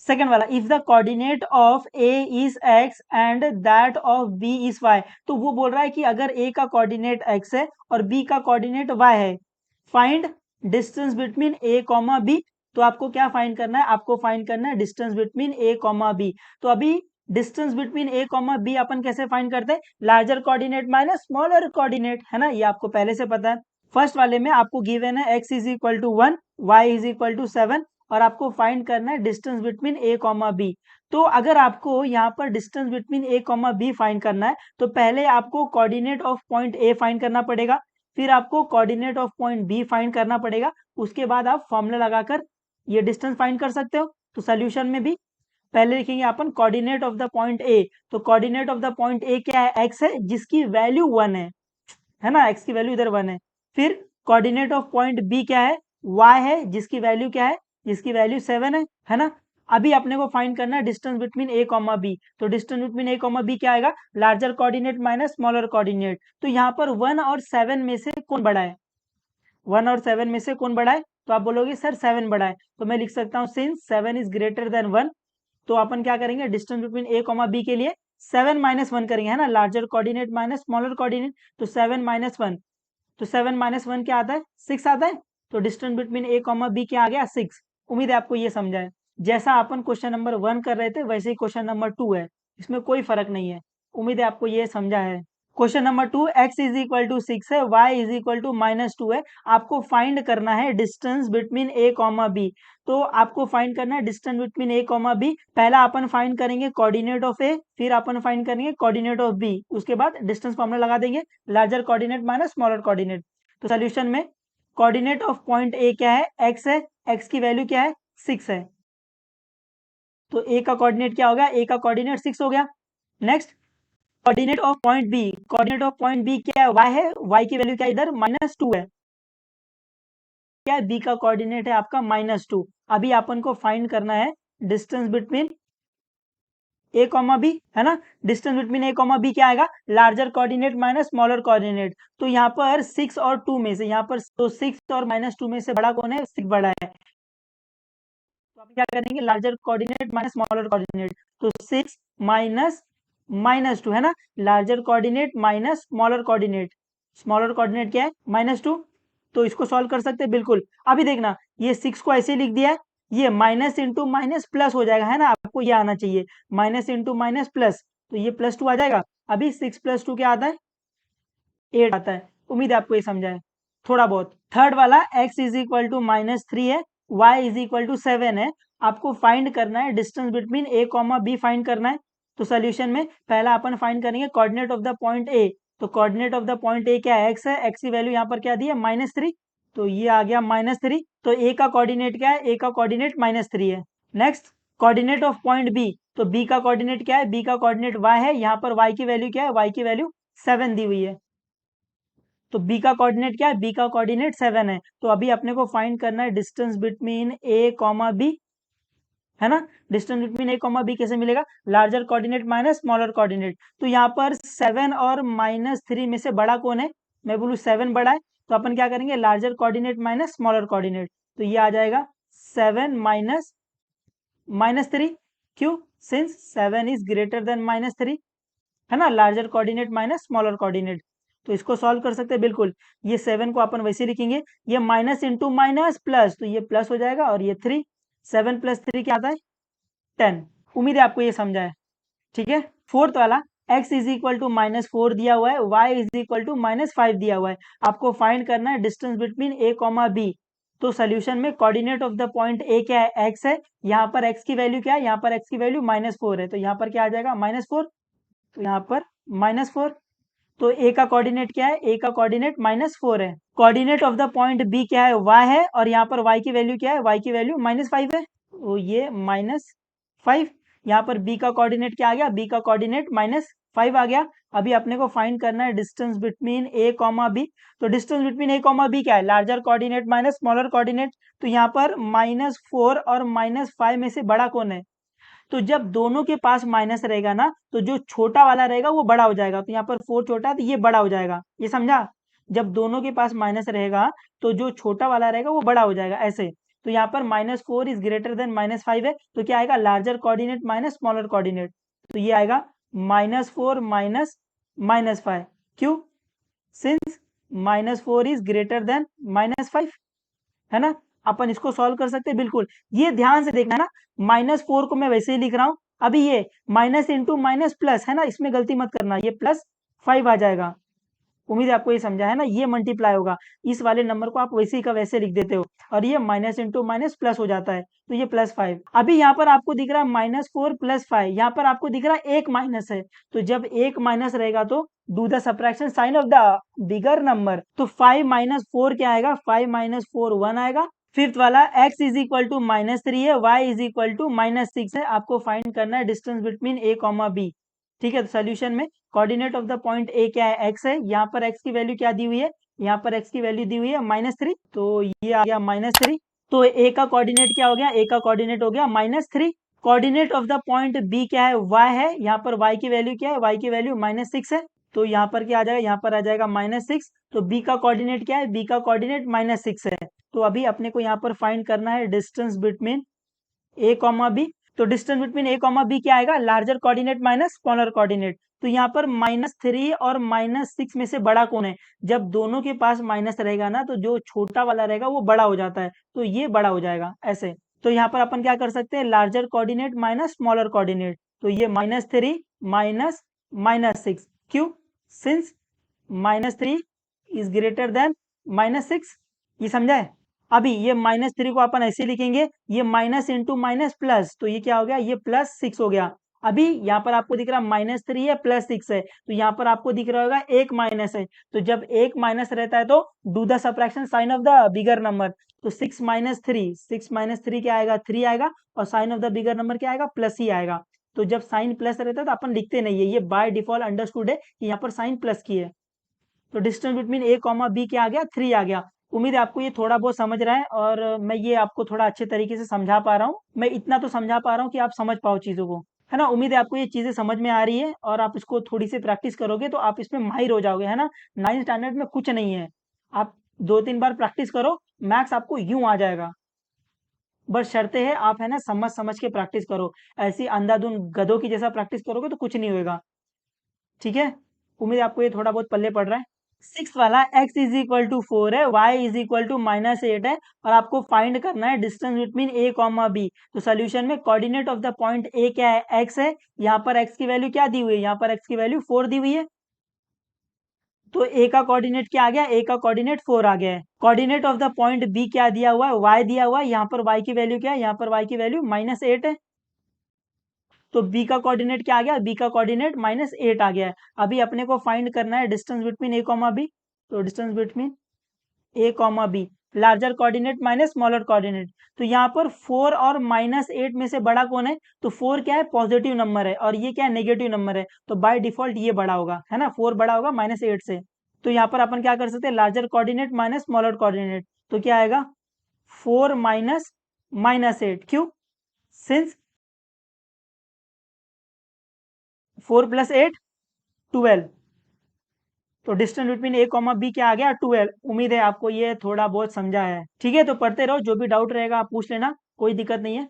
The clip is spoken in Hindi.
सेकंड वाला, if the coordinate of A is X and that of B is Y, तो वो बोल रहा है कि अगर ए का कोऑर्डिनेट एक्स है और बी का कोऑर्डिनेट वाई है, find distance between A comma B. तो आपको क्या फाइंड करना है, आपको फाइंड करना है distance between A comma B. तो अभी distance between A comma B अपन कैसे फाइंड करते हैं, larger coordinate minus smaller coordinate, है ना, ये आपको पहले से पता है। फर्स्ट वाले में आपको गिवन है x is equal to 1, Y is equal to 7 और आपको फाइंड करना है distance between A comma B. तो अगर आपको यहाँ पर distance between A comma B find करना है तो पहले आपको coordinate of point A find करना पड़ेगा, फिर आपको coordinate of point B find करना पड़ेगा, उसके बाद आप फॉर्मूला लगाकर ये डिस्टेंस फाइंड कर सकते हो। तो सोल्यूशन में भी पहले लिखेंगे अपन coordinate of the point A. तो coordinate of the point A क्या है, एक्स है जिसकी वैल्यू 1 है ना, एक्स की वैल्यू इधर 1 है। फिर कोऑर्डिनेट ऑफ पॉइंट बी क्या है, वाई है जिसकी वैल्यू क्या है, जिसकी वैल्यू 7 है ना। अभी अपने को फाइंड करना है distance between A comma B. तो distance between A comma B क्या आएगा, larger coordinate minus smaller coordinate. तो यहाँ पर 1 और 7 में से कौन बड़ा है, 1 और 7 में से कौन बड़ा है, तो आप बोलोगे सर 7 बड़ा है। तो मैं लिख सकता हूँ सिंस 7 इज ग्रेटर देन 1, तो अपन क्या करेंगे distance between A comma B के लिए 7 माइनस 1 करेंगे, है ना, larger coordinate minus smaller coordinate. तो 7 माइनस 1, तो 7 माइनस 1 क्या आता है, 6 आता है। तो distance between A comma B क्या आ गया, 6। उम्मीद है आपको ये समझा है। जैसा अपन क्वेश्चन नंबर 1 कर रहे थे वैसे ही क्वेश्चन नंबर 2 है, इसमें कोई फर्क नहीं है। उम्मीद है आपको ये समझा है। Question number 2, X is equal to 6 है, वाई इज इक्वल टू -2 है। आपको फाइंड करना है distance between A comma B. तो आपको फाइंड करना है distance between A comma B. पहला अपन फाइंड करेंगे कोऑर्डिनेट ऑफ ए, फिर अपन फाइंड करेंगे कोऑर्डिनेट ऑफ बी, उसके बाद डिस्टेंस फॉर्मूला लगा देंगे, larger coordinate minus smaller coordinate. तो सोल्यूशन में कोऑर्डिनेट ऑफ पॉइंट ए क्या है, एक्स है, एक्स की वैल्यू क्या है, 6 है। तो ए का कोऑर्डिनेट क्या हो गया, ए का कोऑर्डिनेट 6 हो गया। Next coordinate of point B, coordinate of point B क्या है, वाई है, वाई की वैल्यू क्या है इधर -2 है, क्या है, बी का कोऑर्डिनेट है आपका -2। अभी अपन को फाइंड करना है distance between A comma B, है ना। Distance between A comma B क्या आएगा, larger coordinate minus smaller coordinate. तो यहाँ पर 6 और 2 में से, यहाँ पर तो 6 और -2 में से बड़ा कौन है, 6 बड़ा है। तो आप क्या करेंगे, larger coordinate minus smaller coordinate. तो 6 माइनस -2, है ना, larger coordinate minus smaller coordinate. Smaller coordinate क्या है, -2। तो इसको सॉल्व कर सकते हैं बिल्कुल। अभी देखना, ये 6 को ऐसे लिख दिया है, ये माइनस इंटू माइनस प्लस हो जाएगा, है ना, आपको ये आना चाहिए माइनस इंटू माइनस प्लस। तो ये +2 आ जाएगा। अभी 6 + 2 क्या आता है, 8 आता है। उम्मीद है आपको ये समझा है थोड़ा बहुत। थर्ड वाला, x इज इक्वल टू -3 है, y इज इक्वल टू 7 है। आपको फाइंड करना है distance between a comma B find करना है। तो सोल्यूशन में पहला अपन फाइंड करेंगे coordinate of the point a। तो coordinate of the point a क्या है, x है, x की वैल्यू यहाँ पर क्या दी है, -3। तो ये आ गया -3। तो a का कोऑर्डिनेट क्या है, a का कोऑर्डिनेट -3 है। Next coordinate of point b, तो b का कोऑर्डिनेट क्या है, b का कोऑर्डिनेट y है, यहाँ पर y की वैल्यू क्या है, y की वैल्यू 7 दी हुई है। तो बी का कोऑर्डिनेट क्या है, बी का कोऑर्डिनेट 7 है। तो अभी अपने को फाइंड करना है distance between A comma B, है ना। Distance between A comma B कैसे मिलेगा, larger coordinate minus smaller coordinate. तो यहाँ पर 7 और -3 में से बड़ा कौन है, मैं बोलूँ 7 बड़ा है। तो अपन क्या करेंगे, larger coordinate minus smaller coordinate. तो ये आ जाएगा 7 माइनस -3। क्यों, सिंस 7 इज ग्रेटर देन -3, है ना, larger coordinate minus smaller coordinate. तो इसको सॉल्व कर सकते हैं बिल्कुल। ये 7 को अपन वैसे लिखेंगे, ये माइनस इंटू माइनस प्लस, तो ये प्लस हो जाएगा, और ये 3, 7 + 3 क्या आता है, 10। उम्मीद है आपको ये समझा है, ठीक है। फोर्थ वाला, x इज इक्वल टू -4 दिया हुआ है, y इज इक्वल टू -5 दिया हुआ है। आपको फाइंड करना है distance between a comma B. तो सोल्यूशन में coordinate of the point a क्या है, x है, यहाँ पर x की वैल्यू क्या है, यहाँ पर x की वैल्यू -4 है। तो यहाँ पर क्या आ जाएगा, -4। तो यहाँ पर -4। तो ए का कोऑर्डिनेट क्या है, ए का कोऑर्डिनेट -4 है। Coordinate of the point B क्या है, y है, और यहाँ पर y की वैल्यू क्या है, y की वैल्यू -5 है। तो ये -5। यहाँ पर b का कोऑर्डिनेट क्या आ गया, b का कोऑर्डिनेट -5 आ गया। अभी अपने को फाइंड करना है distance between a comma B. तो distance between a comma B क्या है, larger coordinate minus smaller coordinate. तो यहाँ पर -4 और -5 में से बड़ा कौन है। तो जब दोनों के पास माइनस रहेगा ना, तो जो छोटा वाला रहेगा वो बड़ा हो जाएगा। तो यहाँ पर 4 छोटा है तो ये बड़ा हो जाएगा, ये समझा। जब दोनों के पास माइनस रहेगा तो जो छोटा वाला रहेगा वो बड़ा हो जाएगा, ऐसे। तो यहाँ पर -4 इज ग्रेटर देन -5 है, तो क्या आएगा, larger coordinate minus smaller coordinate, तो ये आएगा -4 माइनस -5, क्यों, सिंस -4 इज ग्रेटर देन -5, है ना। अपन इसको सॉल्व कर सकते हैं, बिल्कुल, ये ध्यान से देखना है ना, -4 को मैं वैसे ही लिख रहा हूं, अभी ये माइनस इंटू माइनस प्लस है ना, इसमें गलती मत करना, ये +5 आ जाएगा, उम्मीद है आपको ये समझा है ना, ये मल्टीप्लाई होगा, इस वाले नंबर को आप वैसे ही का वैसे लिख देते हो, और ये माइनस इंटू माइनस प्लस हो जाता है, तो ये +5। अभी यहाँ पर आपको दिख रहा है -4 +5, यहाँ पर आपको दिख रहा है एक माइनस है, तो जब एक माइनस रहेगा तो do the subtraction sign of the bigger number, तो 5 - 4 क्या आएगा, 5 - 4 1 आएगा। फिफ्थ वाला x इज इक्वल टू -3 है, y इज इक्वल टू -6 है, आपको फाइंड करना है distance between a comma b, ठीक है। तो सोल्यूशन में coordinate of the point A क्या है, x है, यहाँ पर x की वैल्यू क्या दी हुई है, यहाँ पर x की वैल्यू दी हुई है -3, तो ये आ गया -3, तो a का कोऑर्डिनेट क्या हो गया, a का कोऑर्डिनेट हो गया -3। Coordinate of the point b क्या है, y है, यहाँ पर y की वैल्यू क्या है, y की वैल्यू -6 है, तो यहाँ पर क्या आ जाएगा, यहाँ पर आ जाएगा -6, तो b का कोऑर्डिनेट क्या है, b का कोऑर्डिनेट -6 है, तो अभी अपने को यहाँ पर फाइंड करना है distance between a comma b, तो distance between a comma b क्या आएगा, larger coordinate minus smaller coordinate, तो यहाँ पर -3 और -6 में से बड़ा कौन है, जब दोनों के पास माइनस रहेगा ना, तो जो छोटा वाला रहेगा वो बड़ा हो जाता है, तो ये बड़ा हो जाएगा ऐसे, तो यहाँ पर अपन क्या कर सकते हैं, larger coordinate minus smaller coordinate, तो ये -3 माइनस -6, क्यों, सिंस -3 इज ग्रेटर देन -6, ये समझा है। अभी ये -3 को अपन ऐसे लिखेंगे, ये माइनस इंटू माइनस प्लस, तो ये क्या हो गया, ये +6 हो गया। अभी यहाँ पर आपको दिख रहा है -3 है +6 है, तो यहाँ पर आपको दिख रहा होगा एक माइनस है, तो जब एक माइनस रहता है तो do the subtraction sign of the bigger number, तो 6 - 3, 6 - 3 क्या आएगा, 3 आएगा, और sign of the bigger number क्या आएगा, प्लस ही आएगा, तो जब साइन प्लस रहता है तो अपन लिखते नहीं है, ये बाय डिफॉल्ट अंडरस्टूड है कि यहाँ पर साइन प्लस की है, तो distance between a comma b क्या आ गया, 3 आ गया। उम्मीद है आपको ये थोड़ा बहुत समझ रहा है, और मैं ये आपको थोड़ा अच्छे तरीके से समझा पा रहा हूँ, मैं इतना तो समझा पा रहा हूँ कि आप समझ पाओ चीज़ों को, है ना। उम्मीद है आपको ये चीज़ें समझ में आ रही है, और आप इसको थोड़ी सी प्रैक्टिस करोगे तो आप इसमें माहिर हो जाओगे, है ना। 9th स्टैंडर्ड में कुछ नहीं है, आप 2-3 बार प्रैक्टिस करो, मैथ्स आपको यूं आ जाएगा, बस शर्तें है आप, है ना, समझ समझ के प्रैक्टिस करो, ऐसी अंधाधुन गधों की जैसा प्रैक्टिस करोगे तो कुछ नहीं होगा, ठीक है। उम्मीद है आपको ये थोड़ा बहुत पल्ले पड़ रहा है। सिक्स वाला x इज इक्वल टू 4 है, y इज इक्वल टू -8 है, और आपको फाइंड करना है distance between a comma b, तो सोल्यूशन में coordinate of the point a क्या है, x है, यहाँ पर x की वैल्यू क्या दी हुई है, यहाँ पर x की वैल्यू 4 दी हुई है, तो a का कोऑर्डिनेट क्या आ गया, a का कोऑर्डिनेट 4 आ गया है। Coordinate of the point b क्या दिया हुआ है, y दिया हुआ है, यहाँ पर y की वैल्यू क्या है, यहाँ पर y की वैल्यू -8 है, तो b का कोऑर्डिनेट क्या आ गया, b का कोऑर्डिनेट -8 आ गया है। अभी अपने को फाइंड करना है distance between a comma b, तो distance between a comma b, larger coordinate minus smaller coordinate, तो यहाँ पर 4 और -8 में से बड़ा कौन है, तो 4 क्या है, पॉजिटिव नंबर है, और ये क्या है, नेगेटिव नंबर है, तो बाय डिफॉल्ट ये बड़ा होगा, है ना, 4 बड़ा होगा -8 से, तो यहाँ पर अपन क्या कर सकते हैं, larger coordinate minus smaller coordinate, तो क्या आएगा, 4 माइनस -8, क्यों, सिंस 4 + 8 12, तो distance between a comma b क्या आ गया, 12। उम्मीद है आपको ये थोड़ा बहुत समझा है, ठीक है। तो पढ़ते रहो, जो भी डाउट रहेगा आप पूछ लेना, कोई दिक्कत नहीं है।